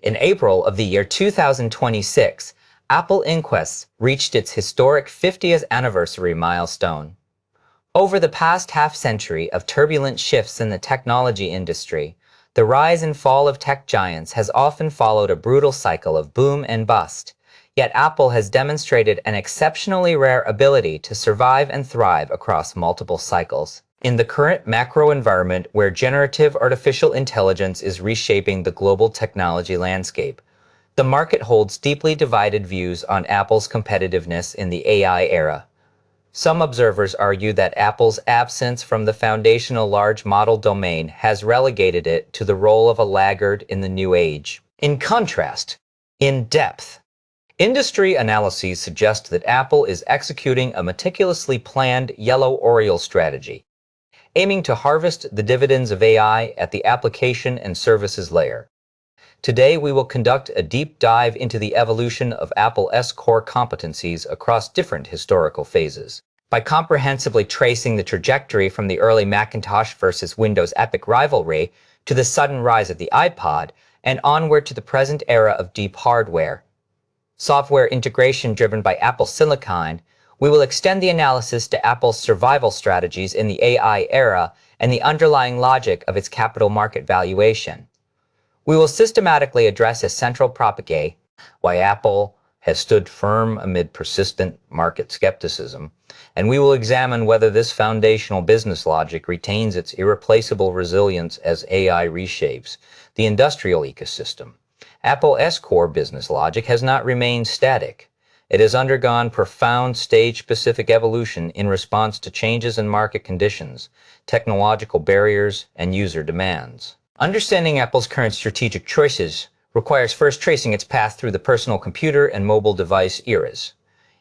In April of the year 2026, Apple Inquest reached its historic 50th anniversary milestone. Over the past half-century of turbulent shifts in the technology industry, the rise and fall of tech giants has often followed a brutal cycle of boom and bust. Yet Apple has demonstrated an exceptionally rare ability to survive and thrive across multiple cycles. In the current macro environment where generative artificial intelligence is reshaping the global technology landscape, the market holds deeply divided views on Apple's competitiveness in the AI era. Some observers argue that Apple's absence from the foundational large model domain has relegated it to the role of a laggard in the new age. In contrast, in depth, industry analyses suggest that Apple is executing a meticulously planned yellow Oriole strategy, aiming to harvest the dividends of AI at the application and services layer. Today, we will conduct a deep dive into the evolution of Apple's core competencies across different historical phases. By comprehensively tracing the trajectory from the early Macintosh versus Windows epic rivalry to the sudden rise of the iPod and onward to the present era of deep hardware, software integration driven by Apple Silicon, we will extend the analysis to Apple's survival strategies in the AI era and the underlying logic of its capital market valuation. We will systematically address a central propagate, why Apple has stood firm amid persistent market skepticism, and we will examine whether this foundational business logic retains its irreplaceable resilience as AI reshapes the industrial ecosystem. Apple's core business logic has not remained static. It has undergone profound stage-specific evolution in response to changes in market conditions, technological barriers, and user demands. Understanding Apple's current strategic choices requires first tracing its path through the personal computer and mobile device eras.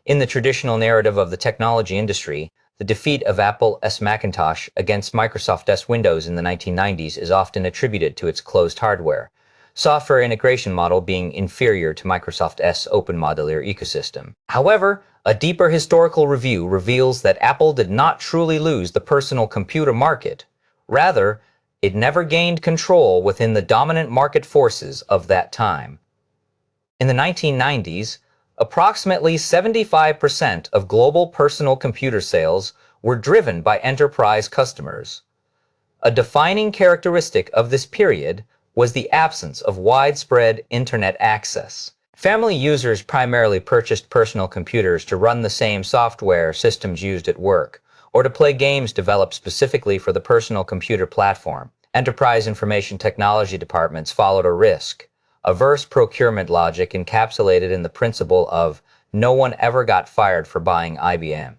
In the traditional narrative of the technology industry, the defeat of Apple's Macintosh against Microsoft's Windows in the 1990s is often attributed to its closed hardware, software integration model being inferior to Microsoft's open modular ecosystem. However, a deeper historical review reveals that Apple did not truly lose the personal computer market. Rather, it never gained control within the dominant market forces of that time. In the 1990s, approximately 75% of global personal computer sales were driven by enterprise customers. A defining characteristic of this period was the absence of widespread internet access. Family users primarily purchased personal computers to run the same software systems used at work, or to play games developed specifically for the personal computer platform. Enterprise information technology departments followed a risk-averse procurement logic encapsulated in the principle of no one ever got fired for buying IBM.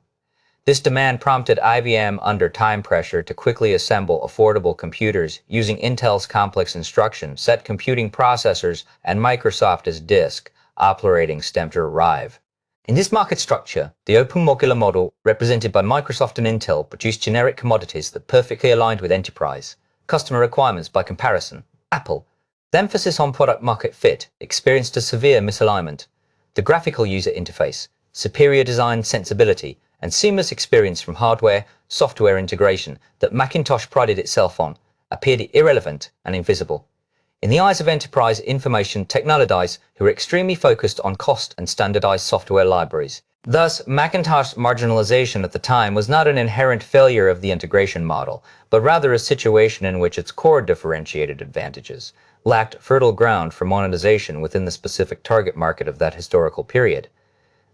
This demand prompted IBM under time pressure to quickly assemble affordable computers using Intel's complex instruction set computing processors and Microsoft's disk operating system to arrive. In this market structure, the open modular model represented by Microsoft and Intel produced generic commodities that perfectly aligned with enterprise customer requirements. By comparison, Apple, the emphasis on product market fit, experienced a severe misalignment. The graphical user interface, superior design sensibility, and seamless experience from hardware-software integration that Macintosh prided itself on appeared irrelevant and invisible in the eyes of enterprise information technologies who were extremely focused on cost and standardized software libraries. Thus, Macintosh's marginalization at the time was not an inherent failure of the integration model, but rather a situation in which its core differentiated advantages lacked fertile ground for monetization within the specific target market of that historical period.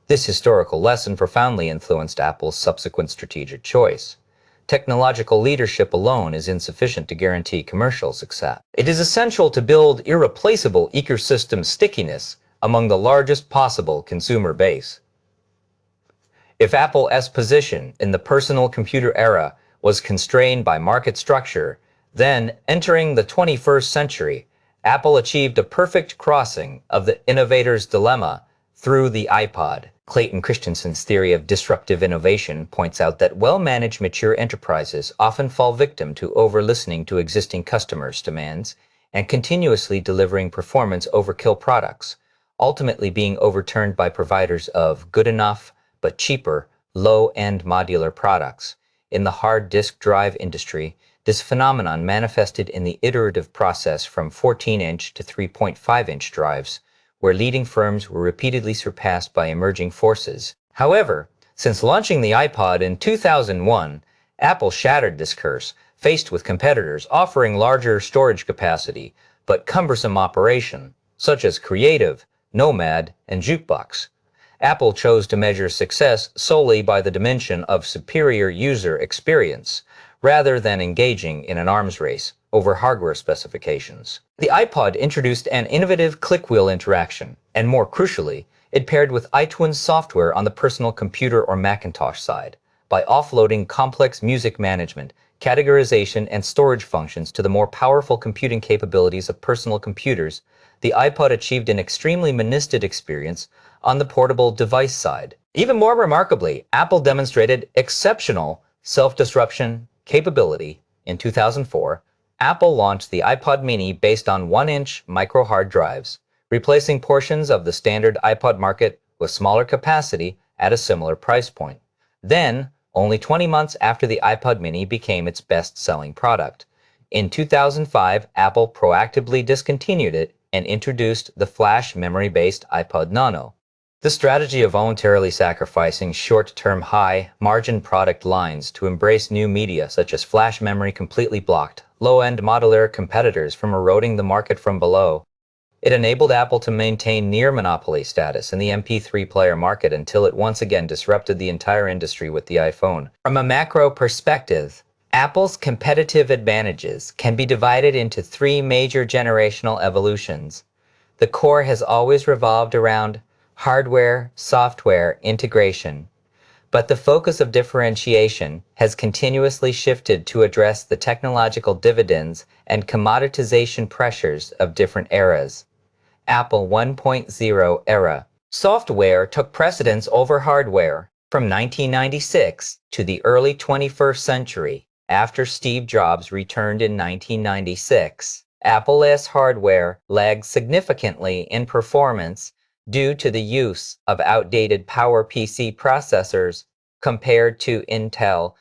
This historical lesson profoundly influenced Apple's subsequent strategic choice. Technological leadership alone is insufficient to guarantee commercial success. It is essential to build irreplaceable ecosystem stickiness among the largest possible consumer base. If Apple's position in the personal computer era was constrained by market structure, then, entering the 21st century, Apple achieved a perfect crossing of the innovator's dilemma through the iPod. Clayton Christensen's theory of disruptive innovation points out that well-managed mature enterprises often fall victim to over-listening to existing customers' demands and continuously delivering performance overkill products, ultimately being overturned by providers of good enough but cheaper, low-end modular products. In the hard disk drive industry, This phenomenon manifested in the iterative process from 14-inch to 3.5-inch drives, where leading firms were repeatedly surpassed by emerging forces. However, since launching the iPod in 2001, Apple shattered this curse, faced with competitors offering larger storage capacity, but cumbersome operation, such as Creative, Nomad, and Jukebox. Apple chose to measure success solely by the dimension of superior user experience, rather than engaging in an arms race over hardware specifications. The iPod introduced an innovative click-wheel interaction, and more crucially, it paired with iTunes software on the personal computer or Macintosh side. By offloading complex music management, categorization, and storage functions to the more powerful computing capabilities of personal computers, the iPod achieved an extremely monistic experience on the portable device side. Even more remarkably, Apple demonstrated exceptional self-disruption capability. In 2004, Apple launched the iPod mini based on 1-inch micro hard drives, replacing portions of the standard iPod market with smaller capacity at a similar price point. Then, only 20 months after the iPod mini became its best-selling product. In 2005, Apple proactively discontinued it and introduced the flash memory-based iPod Nano. The strategy of voluntarily sacrificing short-term high-margin product lines to embrace new media such as flash memory completely blocked low-end modular competitors from eroding the market from below. It enabled Apple to maintain near monopoly status in the MP3 player market until it once again disrupted the entire industry with the iPhone. From a macro perspective, Apple's competitive advantages can be divided into three major generational evolutions. The core has always revolved around hardware-software integration, but the focus of differentiation has continuously shifted to address the technological dividends and commoditization pressures of different eras. Apple 1.0 era. Software took precedence over hardware from 1996 to the early 21st century. After Steve Jobs returned in 1996, Apple's hardware lagged significantly in performance due to the use of outdated PowerPC processors compared to Intel's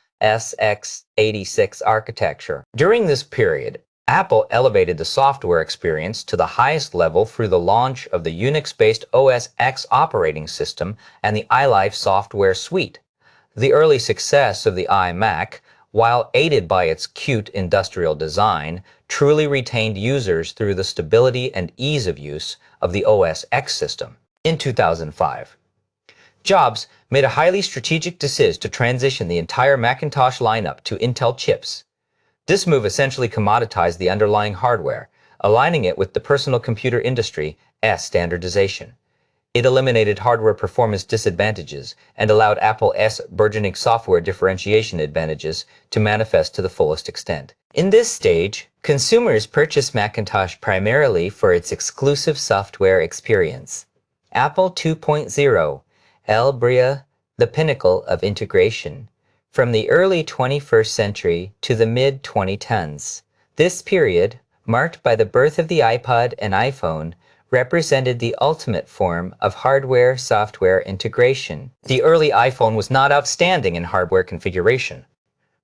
x86 architecture. During this period, Apple elevated the software experience to the highest level through the launch of the Unix-based OS X operating system and the iLife software suite. The early success of the iMac, while aided by its cute industrial design, truly retained users through the stability and ease of use of the OS X system. In 2005, Jobs made a highly strategic decision to transition the entire Macintosh lineup to Intel chips. This move essentially commoditized the underlying hardware, aligning it with the personal computer industry's standardization. It eliminated hardware performance disadvantages and allowed Apple's burgeoning software differentiation advantages to manifest to the fullest extent. In this stage, consumers purchased Macintosh primarily for its exclusive software experience. Apple 2.0, the pinnacle of integration. From the early 21st century to the mid-2010s, this period, marked by the birth of the iPod and iPhone, represented the ultimate form of hardware-software integration. The early iPhone was not outstanding in hardware configuration.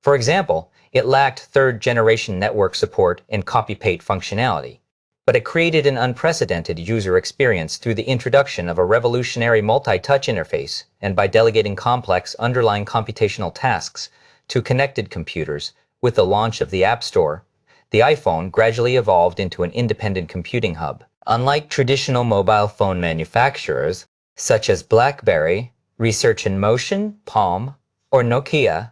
For example, it lacked third-generation network support and copy-paste functionality, but it created an unprecedented user experience through the introduction of a revolutionary multi-touch interface and by delegating complex underlying computational tasks to connected computers. With the launch of the App Store, the iPhone gradually evolved into an independent computing hub. Unlike traditional mobile phone manufacturers, such as BlackBerry, Research in Motion, Palm, or Nokia,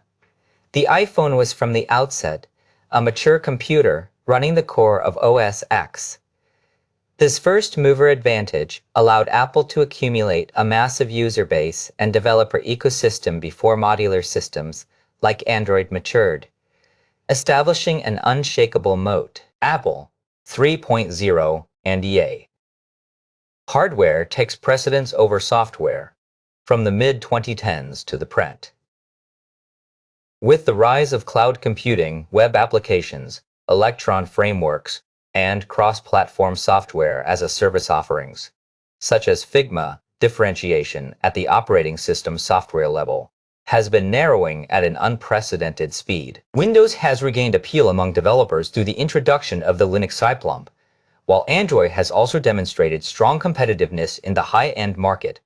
the iPhone was from the outset a mature computer running the core of OS X. This first-mover advantage allowed Apple to accumulate a massive user base and developer ecosystem before modular systems like Android matured, establishing an unshakable moat. Apple 3.0 and EA. Hardware takes precedence over software from the mid-2010s to the present. With the rise of cloud computing, web applications, Electron frameworks, and cross-platform software as a service offerings, such as Figma, differentiation at the operating system software level, has been narrowing at an unprecedented speed. Windows has regained appeal among developers through the introduction of the Linux cyclical, while Android has also demonstrated strong competitiveness in the high-end market.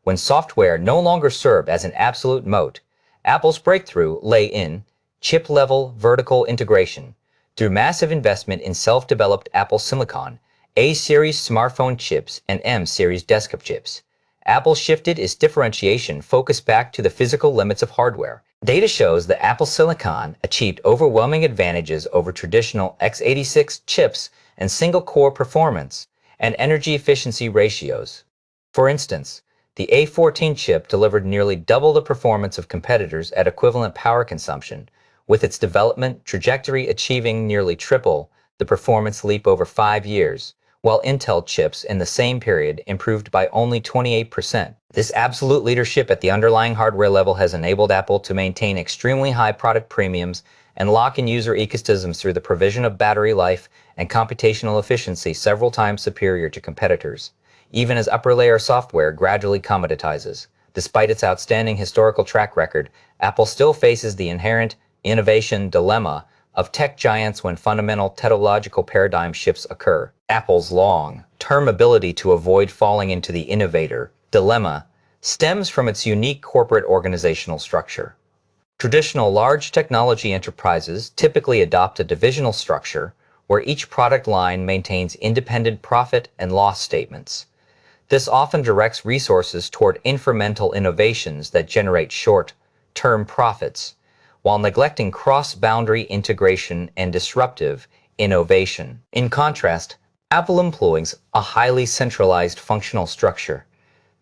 When software no longer served as an absolute moat, Apple's breakthrough lay in chip-level vertical integration. Through massive investment in self-developed Apple Silicon, A-series smartphone chips, and M-series desktop chips, Apple shifted its differentiation focus back to the physical limits of hardware. Data shows that Apple Silicon achieved overwhelming advantages over traditional x86 chips and single-core performance and energy efficiency ratios. For instance, the A14 chip delivered nearly double the performance of competitors at equivalent power consumption, with its development trajectory achieving nearly triple the performance leap over 5 years, while Intel chips in the same period improved by only 28%. This absolute leadership at the underlying hardware level has enabled Apple to maintain extremely high product premiums and lock in user ecosystems through the provision of battery life and computational efficiency several times superior to competitors, even as upper-layer software gradually commoditizes. Despite its outstanding historical track record, Apple still faces the inherent innovation dilemma of tech giants when fundamental technological paradigm shifts occur. Apple's long-term ability to avoid falling into the innovator dilemma stems from its unique corporate organizational structure. Traditional large technology enterprises typically adopt a divisional structure where each product line maintains independent profit and loss statements. This often directs resources toward incremental innovations that generate short-term profits, while neglecting cross-boundary integration and disruptive innovation. In contrast, Apple employs a highly centralized functional structure.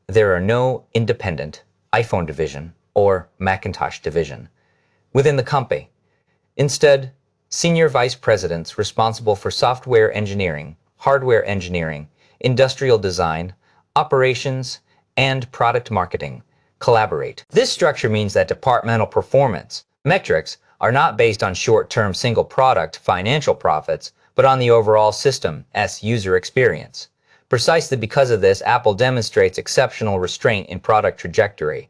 There are no independent iPhone division or Macintosh division within the company. Instead, senior vice presidents responsible for software engineering, hardware engineering, industrial design, operations, and product marketing collaborate. This structure means that departmental performance metrics are not based on short-term single product financial profits, but on the overall system's user experience. Precisely because of this, Apple demonstrates exceptional restraint in product trajectory.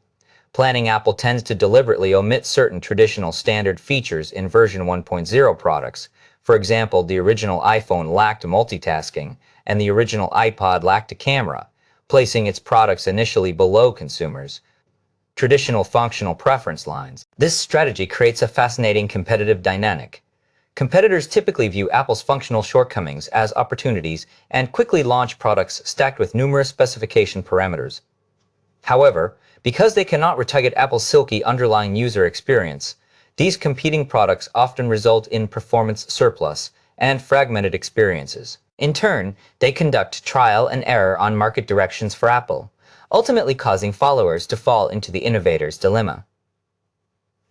Planning Apple tends to deliberately omit certain traditional standard features in version 1.0 products. For example, the original iPhone lacked multitasking, and the original iPod lacked a camera, placing its products initially below consumers' traditional functional preference lines. This strategy creates a fascinating competitive dynamic. Competitors typically view Apple's functional shortcomings as opportunities and quickly launch products stacked with numerous specification parameters. However, because they cannot retarget Apple's silky underlying user experience, these competing products often result in performance surplus and fragmented experiences. In turn, they conduct trial and error on market directions for Apple, ultimately causing followers to fall into the innovator's dilemma.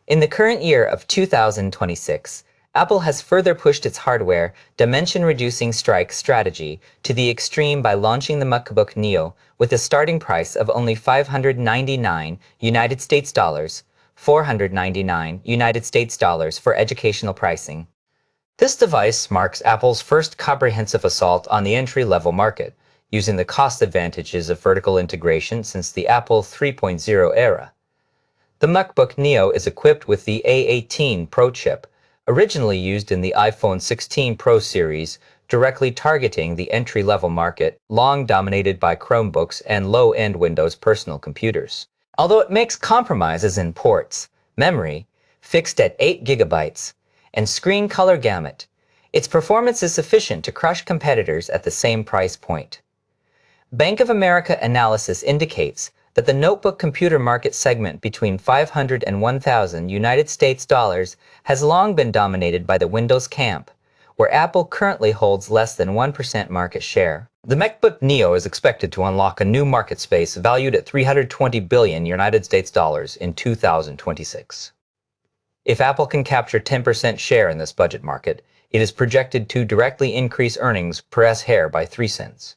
In the current year of 2026, Apple has further pushed its hardware dimension-reducing strike strategy to the extreme by launching the MacBook Neo with a starting price of only $599 United States dollars, $499 United States dollars for educational pricing. This device marks Apple's first comprehensive assault on the entry-level market, using the cost advantages of vertical integration since the Apple 3.0 era. The MacBook Neo is equipped with the A18 Pro chip, originally used in the iPhone 16 Pro series, directly targeting the entry-level market, long dominated by Chromebooks and low-end Windows personal computers. Although it makes compromises in ports, memory, fixed at 8 GB, and screen color gamut, its performance is sufficient to crush competitors at the same price point. Bank of America analysis indicates that the notebook computer market segment between $500 and $1,000 United States dollars has long been dominated by the Windows camp, where Apple currently holds less than 1% market share. The MacBook Neo is expected to unlock a new market space valued at $320 billion United States dollars in 2026. If Apple can capture 10% share in this budget market, it is projected to directly increase earnings per share by 3 cents.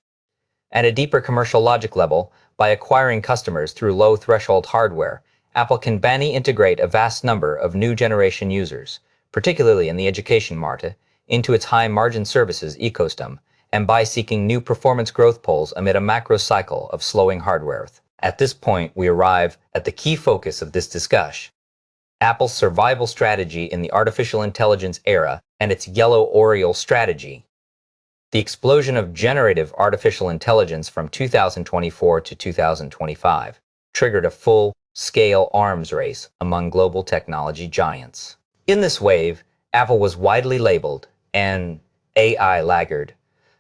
At a deeper commercial logic level, by acquiring customers through low-threshold hardware, Apple can integrate a vast number of new generation users, particularly in the education market, into its high-margin services ecosystem, and by seeking new performance growth poles amid a macro cycle of slowing hardware. At this point, we arrive at the key focus of this discussion: Apple's survival strategy in the artificial intelligence era and its yellow Oriole strategy. The explosion of generative artificial intelligence from 2024 to 2025 triggered a full-scale arms race among global technology giants. In this wave, Apple was widely labeled an AI laggard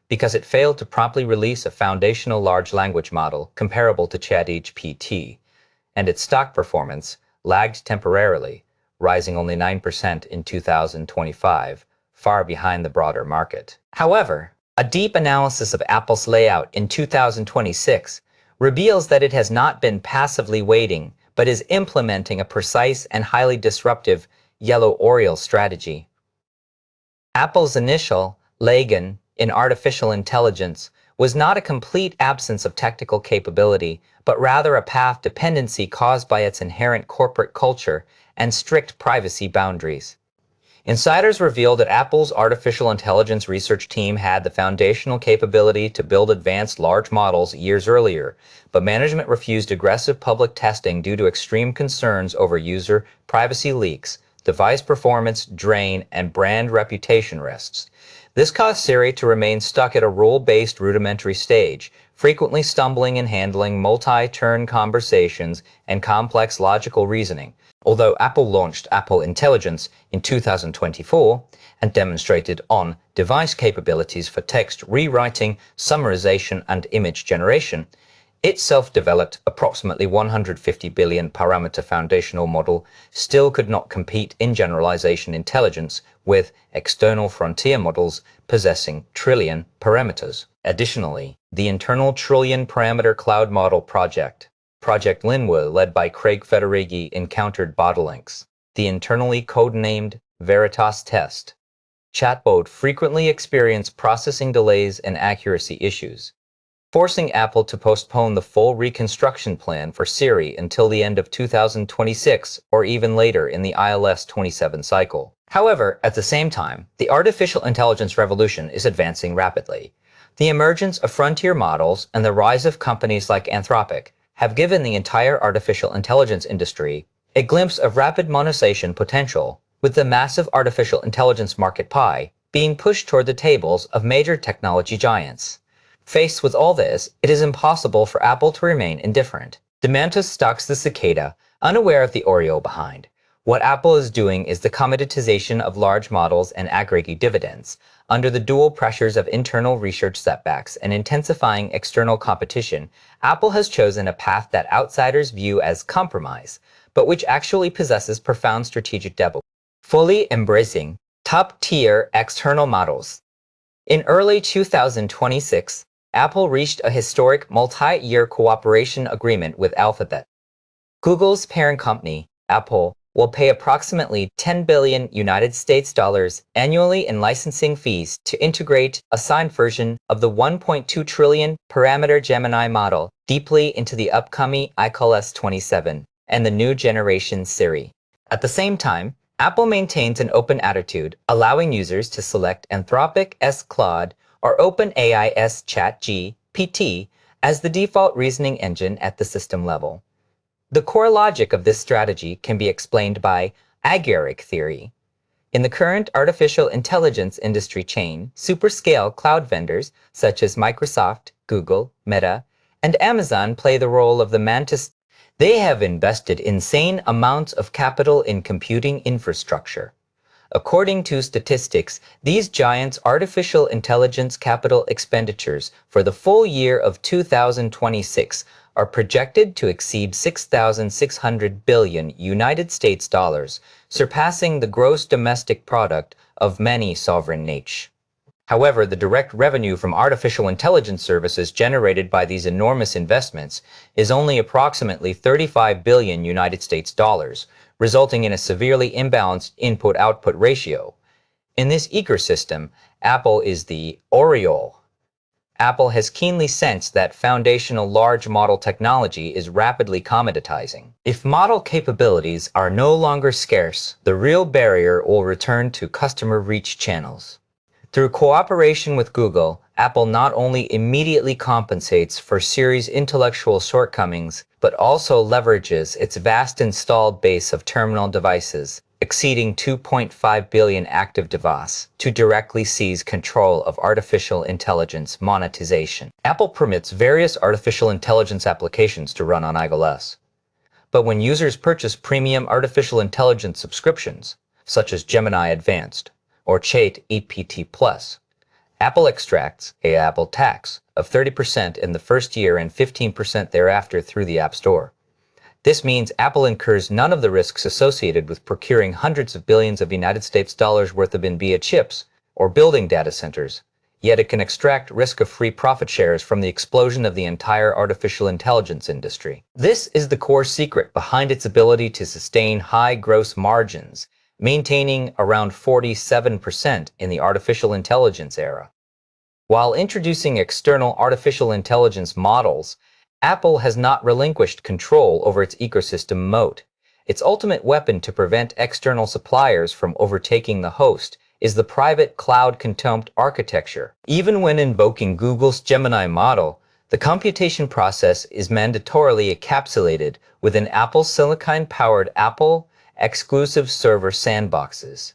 because it failed to promptly release a foundational large language model comparable to ChatGPT, and its stock performance lagged temporarily, rising only 9% in 2025, far behind the broader market. However, a deep analysis of Apple's layout in 2026 reveals that it has not been passively waiting, but is implementing a precise and highly disruptive yellow Oriole strategy. Apple's initial laggard in artificial intelligence was not a complete absence of technical capability, but rather a path dependency caused by its inherent corporate culture and strict privacy boundaries. Insiders revealed that Apple's artificial intelligence research team had the foundational capability to build advanced large models years earlier, but management refused aggressive public testing due to extreme concerns over user privacy leaks, device performance drain, and brand reputation risks. This caused Siri to remain stuck at a rule-based rudimentary stage, frequently stumbling in handling multi-turn conversations and complex logical reasoning. Although Apple launched Apple Intelligence in 2024 and demonstrated on-device capabilities for text rewriting, summarization, and image generation, its self-developed, approximately 150 billion parameter foundational model still could not compete in generalization intelligence with external frontier models possessing trillion parameters. Additionally, the internal trillion parameter cloud model Project Linwood, led by Craig Federighi, encountered bottlenecks. The internally codenamed Veritas test chatbot frequently experienced processing delays and accuracy issues, forcing Apple to postpone the full reconstruction plan for Siri until the end of 2026 or even later in the iOS 27 cycle. However, at the same time, the artificial intelligence revolution is advancing rapidly. The emergence of frontier models and the rise of companies like Anthropic have given the entire artificial intelligence industry a glimpse of rapid monetization potential, with the massive artificial intelligence market pie being pushed toward the tables of major technology giants. Faced with all this, it is impossible for Apple to remain indifferent. The mantis stalks the cicada, unaware of the Oriole behind. What Apple is doing is the commoditization of large models and aggregate dividends. Under the dual pressures of internal research setbacks and intensifying external competition, Apple has chosen a path that outsiders view as compromise, but which actually possesses profound strategic depth, fully embracing top-tier external models. In early 2026, Apple reached a historic multi-year cooperation agreement with Alphabet. Google's parent company, Apple, will pay approximately $10 billion United States dollars annually in licensing fees to integrate a signed version of the 1.2 trillion parameter Gemini model deeply into the upcoming iOS 27 and the new generation Siri. At the same time, Apple maintains an open attitude, allowing users to select Anthropic's Claude or OpenAI's ChatGPT as the default reasoning engine at the system level. The core logic of this strategy can be explained by agoric theory. In the current artificial intelligence industry chain, superscale cloud vendors such as Microsoft, Google, Meta, and Amazon play the role of the mantis. They have invested insane amounts of capital in computing infrastructure. According to statistics, these giants' artificial intelligence capital expenditures for the full year of 2026 are projected to exceed 6,600 billion United States dollars, surpassing the gross domestic product of many sovereign nations. However, the direct revenue from artificial intelligence services generated by these enormous investments is only approximately 35 billion United States dollars, resulting in a severely imbalanced input-output ratio. In this ecosystem, Apple is the Oriole. Apple has keenly sensed that foundational large model technology is rapidly commoditizing. If model capabilities are no longer scarce, the real barrier will return to customer reach channels. Through cooperation with Google, Apple not only immediately compensates for Siri's intellectual shortcomings, but also leverages its vast installed base of terminal devices, exceeding 2.5 billion active devices, to directly seize control of artificial intelligence monetization. Apple permits various artificial intelligence applications to run on iOS. But when users purchase premium artificial intelligence subscriptions, such as Gemini Advanced or Chat GPT Plus, Apple extracts a Apple tax of 30% in the first year and 15% thereafter through the App Store. This means Apple incurs none of the risks associated with procuring hundreds of billions of United States dollars worth of NVIDIA chips or building data centers, yet it can extract risk-free profit shares from the explosion of the entire artificial intelligence industry. This is the core secret behind its ability to sustain high gross margins, maintaining around 47% in the artificial intelligence era. While introducing external artificial intelligence models, Apple has not relinquished control over its ecosystem moat. Its ultimate weapon to prevent external suppliers from overtaking the host is the private cloud contempt architecture. Even when invoking Google's Gemini model, the computation process is mandatorily encapsulated within Apple's silicon-powered Apple exclusive server sandboxes.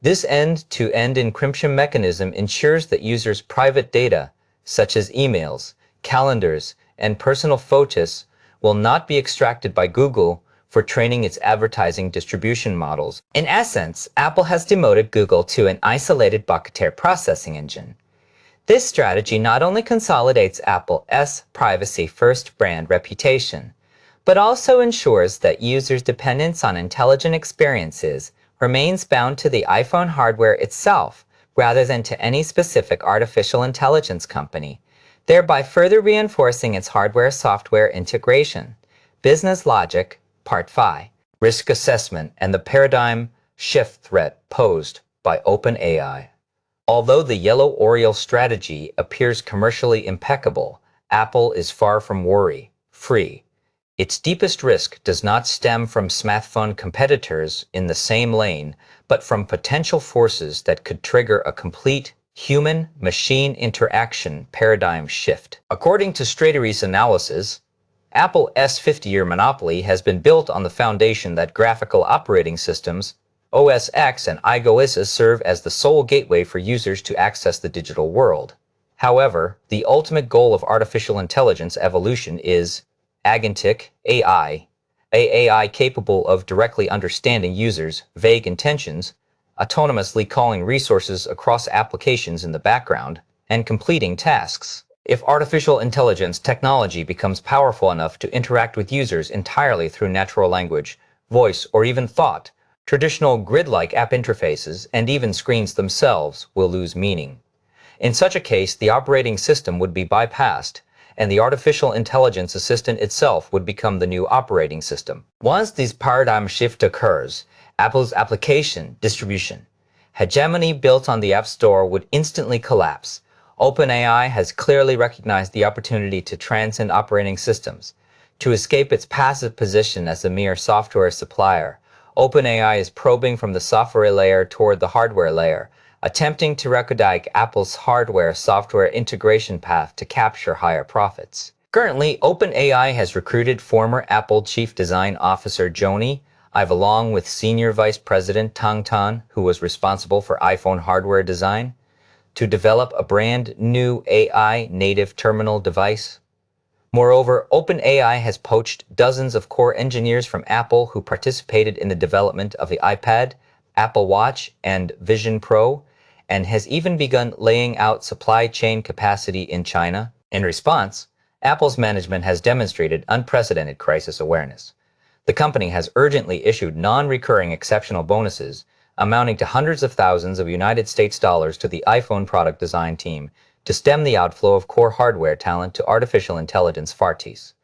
This end-to-end encryption mechanism ensures that users' private data, such as emails, calendars, and personal photos, will not be extracted by Google for training its advertising distribution models. In essence, Apple has demoted Google to an isolated bucketeer processing engine. This strategy not only consolidates Apple's privacy-first brand reputation, but also ensures that users' dependence on intelligent experiences remains bound to the iPhone hardware itself rather than to any specific artificial intelligence company, thereby further reinforcing its hardware-software integration. Business Logic, Part 5, Risk Assessment and the Paradigm Shift Threat Posed by OpenAI. Although the yellow Oriole strategy appears commercially impeccable, Apple is far from worry-free. Its deepest risk does not stem from smartphone competitors in the same lane, but from potential forces that could trigger a complete human-machine interaction paradigm shift. According to Stratery's analysis, Apple's 50-year monopoly has been built on the foundation that graphical operating systems, OS X and iOS serve as the sole gateway for users to access the digital world. However, the ultimate goal of artificial intelligence evolution is agentic AI, AI capable of directly understanding users' vague intentions, autonomously calling resources across applications in the background, and completing tasks. If artificial intelligence technology becomes powerful enough to interact with users entirely through natural language, voice, or even thought, traditional grid-like app interfaces and even screens themselves will lose meaning. In such a case, the operating system would be bypassed, and the artificial intelligence assistant itself would become the new operating system. Once this paradigm shift occurs, Apple's application distribution hegemony built on the App Store would instantly collapse. OpenAI has clearly recognized the opportunity to transcend operating systems. To escape its passive position as a mere software supplier, OpenAI is probing from the software layer toward the hardware layer, attempting to recognize Apple's hardware-software integration path to capture higher profits. Currently, OpenAI has recruited former Apple Chief Design Officer Jony Ive along with Senior Vice President Tang Tan, who was responsible for iPhone hardware design, to develop a brand new AI-native terminal device. Moreover, OpenAI has poached dozens of core engineers from Apple who participated in the development of the iPad, Apple Watch, and Vision Pro, and has even begun laying out supply chain capacity in China. In response, Apple's management has demonstrated unprecedented crisis awareness. The company has urgently issued non-recurring exceptional bonuses amounting to hundreds of thousands of United States dollars to the iPhone product design team to stem the outflow of core hardware talent to artificial intelligence parties.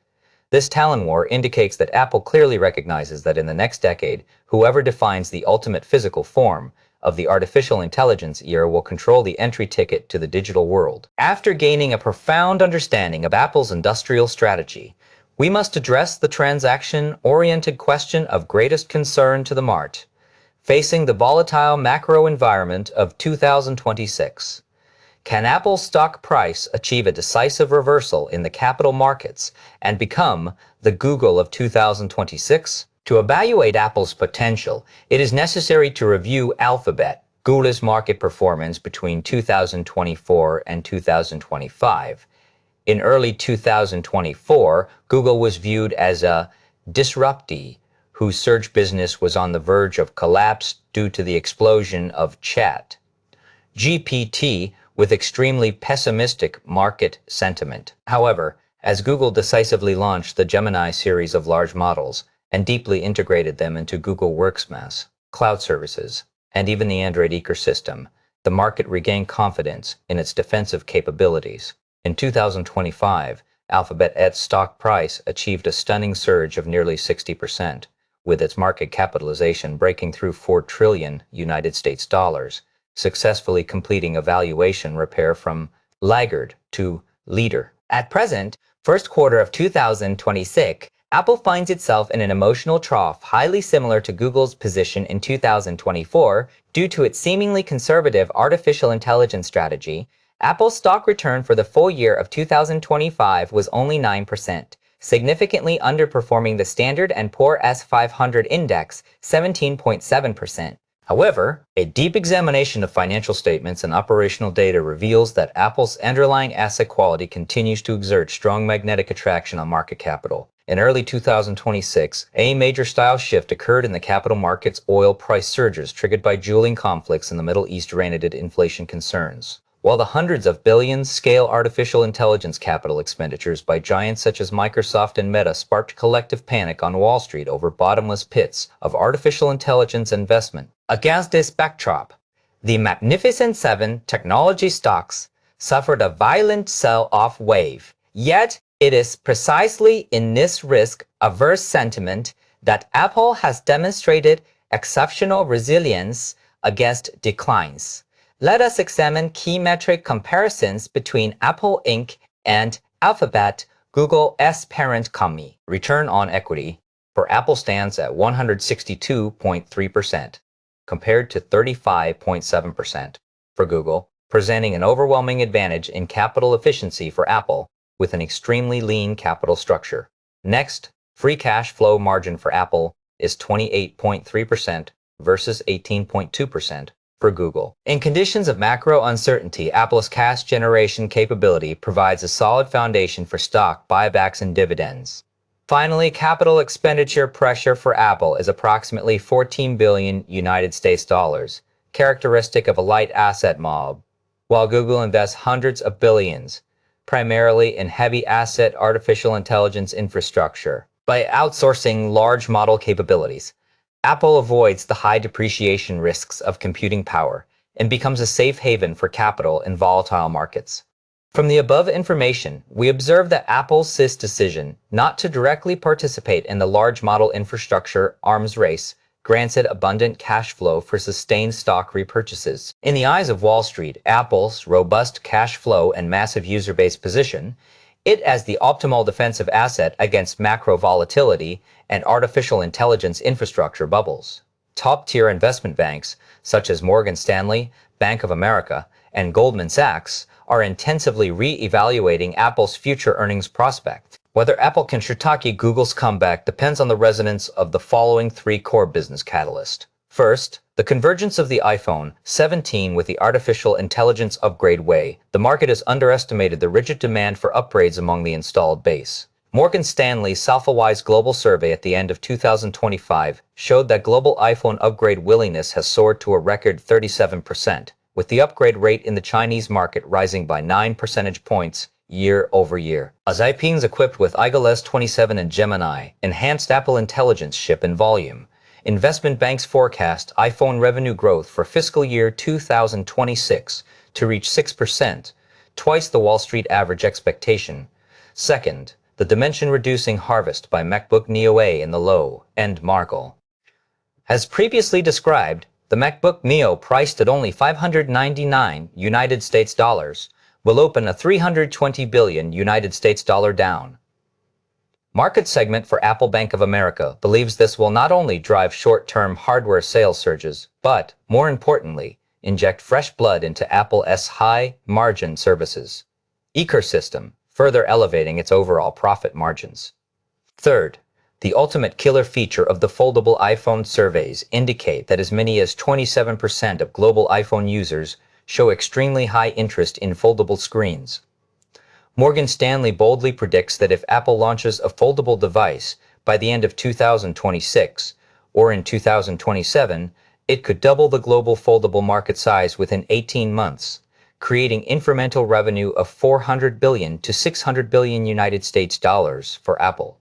This talent war indicates that Apple clearly recognizes that in the next decade, whoever defines the ultimate physical form of the artificial intelligence era will control the entry ticket to the digital world. After gaining a profound understanding of Apple's industrial strategy, we must address the transaction-oriented question of greatest concern to the mart, facing the volatile macro environment of 2026. Can Apple's stock price achieve a decisive reversal in the capital markets and become the Google of 2026? To evaluate Apple's potential, it is necessary to review Alphabet, Google's market performance between 2024 and 2025. In early 2024, Google was viewed as a disruptee whose search business was on the verge of collapse due to the explosion of Chat GPT with extremely pessimistic market sentiment. However, as Google decisively launched the Gemini series of large models and deeply integrated them into Google Workspace, cloud services, and even the Android ecosystem, the market regained confidence in its defensive capabilities. In 2025, Alphabet's stock price achieved a stunning surge of nearly 60%, with its market capitalization breaking through $4 trillion United States dollars, successfully completing a valuation repair from laggard to leader. At present, first quarter of 2026, Apple finds itself in an emotional trough highly similar to Google's position in 2024 due to its seemingly conservative artificial intelligence strategy. Apple's stock return for the full year of 2025 was only 9%, significantly underperforming the Standard & Poor's 500 index, 17.7%. However, a deep examination of financial statements and operational data reveals that Apple's underlying asset quality continues to exert strong magnetic attraction on market capital. In early 2026, a major style shift occurred in the capital markets. Oil price surges triggered by dueling conflicts in the Middle East reigned inflation concerns, while the hundreds of billions scale artificial intelligence capital expenditures by giants such as Microsoft and Meta sparked collective panic on Wall Street over bottomless pits of artificial intelligence investment. Against this backdrop, the Magnificent Seven technology stocks suffered a violent sell-off wave. Yet, it is precisely in this risk-averse sentiment that Apple has demonstrated exceptional resilience against declines. Let us examine key metric comparisons between Apple Inc. and Alphabet, Google's parent company. Return on equity for Apple stands at 162.3%, compared to 35.7% for Google, presenting an overwhelming advantage in capital efficiency for Apple with an extremely lean capital structure. Next, free cash flow margin for Apple is 28.3% versus 18.2% for Google. In conditions of macro uncertainty, Apple's cash generation capability provides a solid foundation for stock buybacks and dividends. Finally, capital expenditure pressure for Apple is approximately 14 billion United States dollars, characteristic of a light asset mob, while Google invests hundreds of billions, primarily in heavy asset artificial intelligence infrastructure. By outsourcing large model capabilities, Apple avoids the high depreciation risks of computing power and becomes a safe haven for capital in volatile markets. From the above information, we observe that Apple's decision not to directly participate in the large model infrastructure arms race grants it abundant cash flow for sustained stock repurchases. In the eyes of Wall Street, Apple's robust cash flow and massive user base position it as the optimal defensive asset against macro volatility and artificial intelligence infrastructure bubbles. Top-tier investment banks, such as Morgan Stanley, Bank of America, and Goldman Sachs, are intensively re-evaluating Apple's future earnings prospects. Whether Apple can shiitake Google's comeback depends on the resonance of the following three core business catalysts. First, the convergence of the iPhone 17 with the artificial intelligence upgrade way. The market has underestimated the rigid demand for upgrades among the installed base. Morgan Stanley's SalfaWise global survey at the end of 2025 showed that global iPhone upgrade willingness has soared to a record 37%, with the upgrade rate in the Chinese market rising by 9 percentage points year over year. As iPhones equipped with iOS 27 and Gemini enhanced Apple Intelligence ship in volume, investment banks forecast iPhone revenue growth for fiscal year 2026 to reach 6%, twice the Wall Street average expectation. Second, the dimension-reducing harvest by MacBook Neo A in the low-end market. As previously described, the MacBook Neo, priced at only $599 United States dollars, will open a $320 billion United States dollar down market segment for Apple. Bank of America believes this will not only drive short-term hardware sales surges, but, more importantly, inject fresh blood into Apple's high-margin services ecosystem, further elevating its overall profit margins. Third, the ultimate killer feature of the foldable iPhone surveys indicate that as many as 27% of global iPhone users show extremely high interest in foldable screens. Morgan Stanley boldly predicts that if Apple launches a foldable device by the end of 2026 or in 2027, it could double the global foldable market size within 18 months, creating incremental revenue of $400 billion to $600 billion United States dollars for Apple.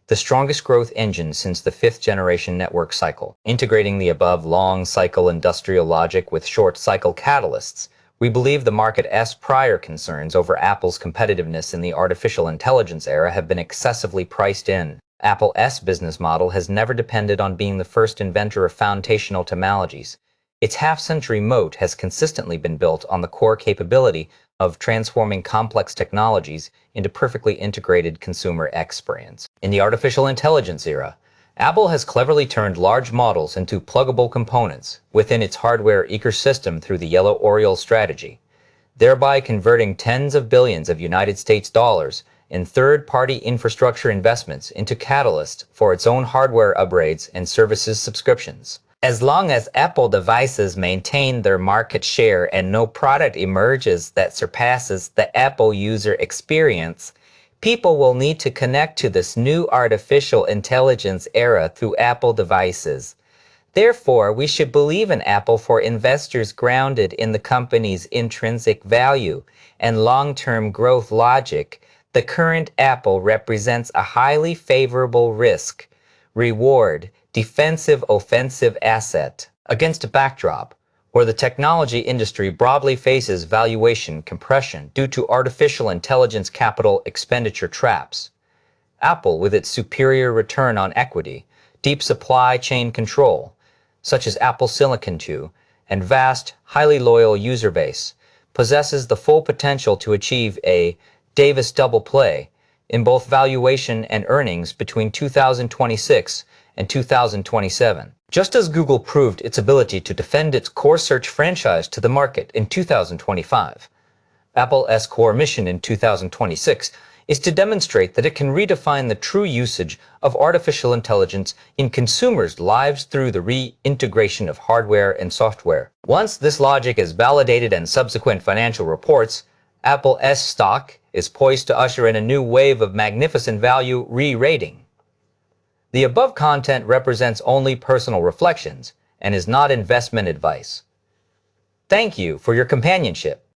The strongest growth engine since the fifth-generation network cycle. Integrating the above long-cycle industrial logic with short-cycle catalysts, we believe the market's prior concerns over Apple's competitiveness in the artificial intelligence era have been excessively priced in. Apple's business model has never depended on being the first inventor of foundational technologies. Its half-century moat has consistently been built on the core capability of transforming complex technologies into perfectly integrated consumer experience. In the artificial intelligence era, Apple has cleverly turned large models into pluggable components within its hardware ecosystem through the yellow Oriole strategy, thereby converting tens of billions of United States dollars in third-party infrastructure investments into catalysts for its own hardware upgrades and services subscriptions. As long as Apple devices maintain their market share and no product emerges that surpasses the Apple user experience, people will need to connect to this new artificial intelligence era through Apple devices. Therefore, we should believe in Apple for investors grounded in the company's intrinsic value and long-term growth logic. The current Apple represents a highly favorable risk-reward, defensive-offensive asset against a backdrop where the technology industry broadly faces valuation compression due to artificial intelligence capital expenditure traps. Apple, with its superior return on equity, deep supply chain control, such as Apple Silicon 2, and vast, highly loyal user base, possesses the full potential to achieve a Davis double play in both valuation and earnings between 2026 and 2027. Just as Google proved its ability to defend its core search franchise to the market in 2025, Apple's core mission in 2026 is to demonstrate that it can redefine the true usage of artificial intelligence in consumers' lives through the reintegration of hardware and software. Once this logic is validated in subsequent financial reports, Apple's stock is poised to usher in a new wave of magnificent value re-rating. The above content represents only personal reflections and is not investment advice. Thank you for your companionship.